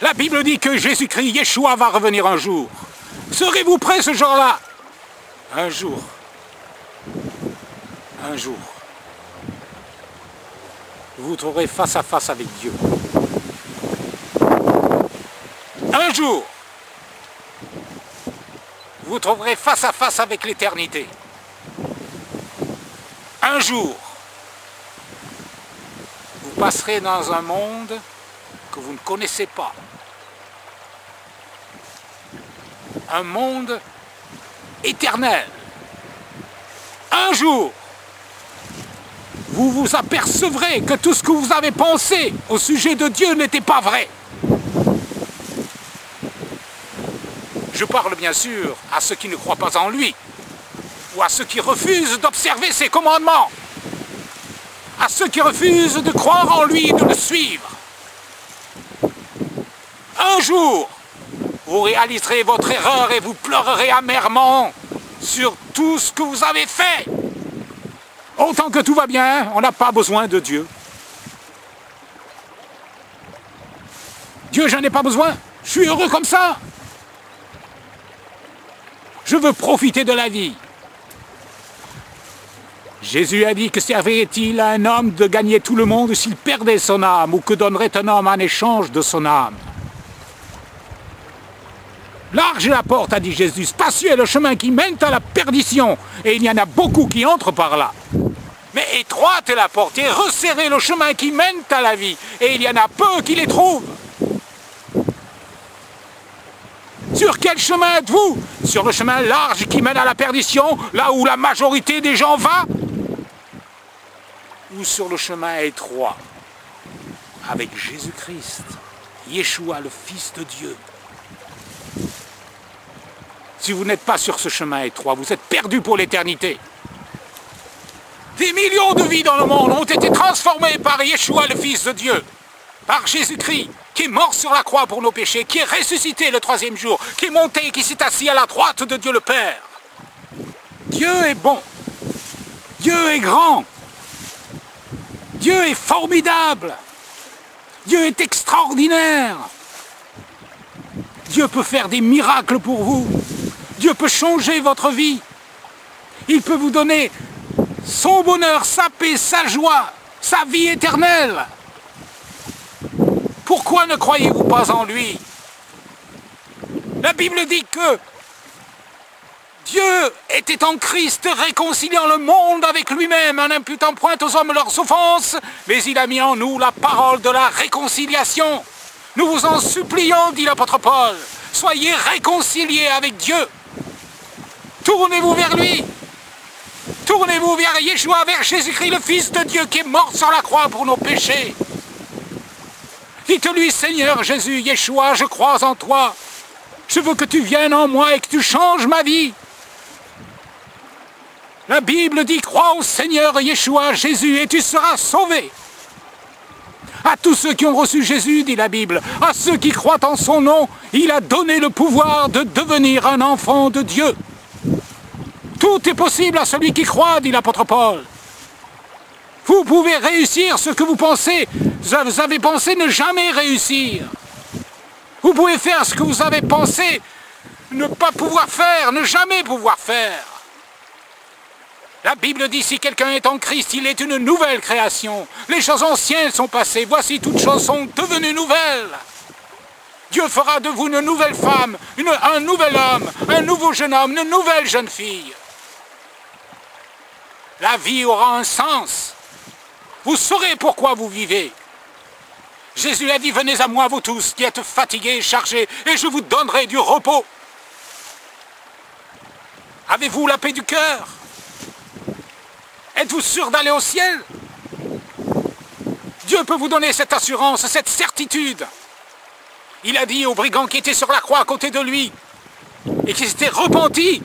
La Bible dit que Jésus-Christ, Yeshua, va revenir un jour. Serez-vous prêts ce jour-là? Un jour. Un jour. Vous vous trouverez face à face avec Dieu. Un jour. Vous vous trouverez face à face avec l'éternité. Un jour. Vous passerez dans un monde que vous ne connaissez pas. Un monde éternel. Un jour, vous vous apercevrez que tout ce que vous avez pensé au sujet de Dieu n'était pas vrai. Je parle bien sûr à ceux qui ne croient pas en lui, ou à ceux qui refusent d'observer ses commandements, à ceux qui refusent de croire en lui et de le suivre. Un jour, vous réaliserez votre erreur et vous pleurerez amèrement sur tout ce que vous avez fait. Autant que tout va bien, on n'a pas besoin de Dieu. Dieu, j'en ai pas besoin. Je suis heureux comme ça. Je veux profiter de la vie. Jésus a dit que servirait-il à un homme de gagner tout le monde s'il perdait son âme, ou que donnerait un homme en échange de son âme? Large est la porte, a dit Jésus, spacieux est le chemin qui mène à la perdition, et il y en a beaucoup qui entrent par là. Mais étroite est la porte, et resserré le chemin qui mène à la vie, et il y en a peu qui les trouvent. Sur quel chemin êtes-vous? Sur le chemin large qui mène à la perdition, là où la majorité des gens va? Ou sur le chemin étroit, avec Jésus-Christ, Yeshua, le Fils de Dieu? Si vous n'êtes pas sur ce chemin étroit, vous êtes perdu pour l'éternité. Des millions de vies dans le monde ont été transformées par Yeshua, le Fils de Dieu, par Jésus-Christ, qui est mort sur la croix pour nos péchés, qui est ressuscité le troisième jour, qui est monté et qui s'est assis à la droite de Dieu le Père. Dieu est bon. Dieu est grand. Dieu est formidable. Dieu est extraordinaire. Dieu peut faire des miracles pour vous. Dieu peut changer votre vie. Il peut vous donner son bonheur, sa paix, sa joie, sa vie éternelle. Pourquoi ne croyez-vous pas en lui? La Bible dit que Dieu était en Christ réconciliant le monde avec lui-même en n'imputant point aux hommes leurs offenses, mais il a mis en nous la parole de la réconciliation. Nous vous en supplions, dit l'apôtre Paul, soyez réconciliés avec Dieu. Tournez-vous vers lui. Tournez-vous vers Yeshua, vers Jésus-Christ, le Fils de Dieu qui est mort sur la croix pour nos péchés. Dites-lui, Seigneur Jésus, Yeshua, je crois en toi. Je veux que tu viennes en moi et que tu changes ma vie. La Bible dit, crois au Seigneur Yeshua, Jésus, et tu seras sauvé. À tous ceux qui ont reçu Jésus, dit la Bible, à ceux qui croient en son nom, il a donné le pouvoir de devenir un enfant de Dieu. Tout est possible à celui qui croit, dit l'apôtre Paul. Vous pouvez réussir ce que vous pensez. Vous avez pensé ne jamais réussir. Vous pouvez faire ce que vous avez pensé ne pas pouvoir faire, ne jamais pouvoir faire. La Bible dit, si quelqu'un est en Christ, il est une nouvelle création. Les choses anciennes sont passées, voici toutes choses sont devenues nouvelles. Dieu fera de vous une nouvelle femme, un nouvel homme, un nouveau jeune homme, une nouvelle jeune fille. La vie aura un sens. Vous saurez pourquoi vous vivez. Jésus a dit, venez à moi vous tous qui êtes fatigués et chargés, et je vous donnerai du repos. Avez-vous la paix du cœur? Êtes-vous sûr d'aller au ciel? Dieu peut vous donner cette assurance, cette certitude. Il a dit aux brigands qui étaient sur la croix à côté de lui, et qui s'étaient repentis.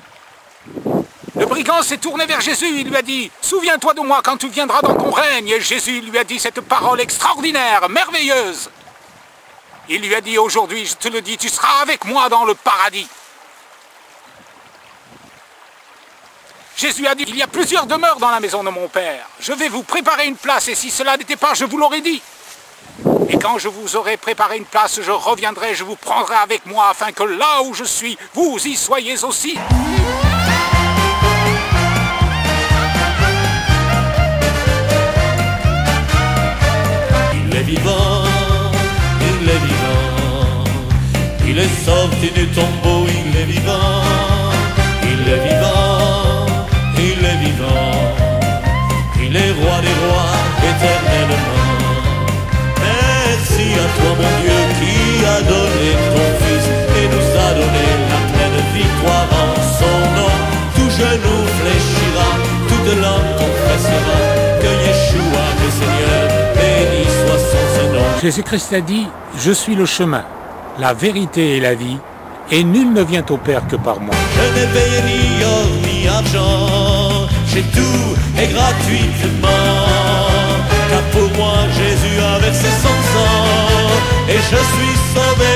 Le brigand s'est tourné vers Jésus, il lui a dit, souviens-toi de moi quand tu viendras dans ton règne. Et Jésus lui a dit cette parole extraordinaire, merveilleuse. Il lui a dit, aujourd'hui, je te le dis, tu seras avec moi dans le paradis. Jésus a dit, il y a plusieurs demeures dans la maison de mon Père. Je vais vous préparer une place, et si cela n'était pas, je vous l'aurais dit. Et quand je vous aurai préparé une place, je reviendrai, je vous prendrai avec moi, afin que là où je suis, vous y soyez aussi. Il est vivant, il est vivant. Il est sorti du tombeau, il est vivant. Il est vivant, il est vivant. Il est roi des rois, éternellement. Merci à toi mon Dieu qui a donné ton Fils et nous a donné la pleine victoire en son nom. Tout genou fléchira, toute langue confessera que Yeshua est Seigneur, béni soit son nom. Jésus-Christ a dit, je suis le chemin, la vérité et la vie, et nul ne vient au Père que par moi. Je n'ai payé ni or ni argent, j'ai tout et gratuitement. Car pour moi Jésus a versé son sang, et je suis sauvé.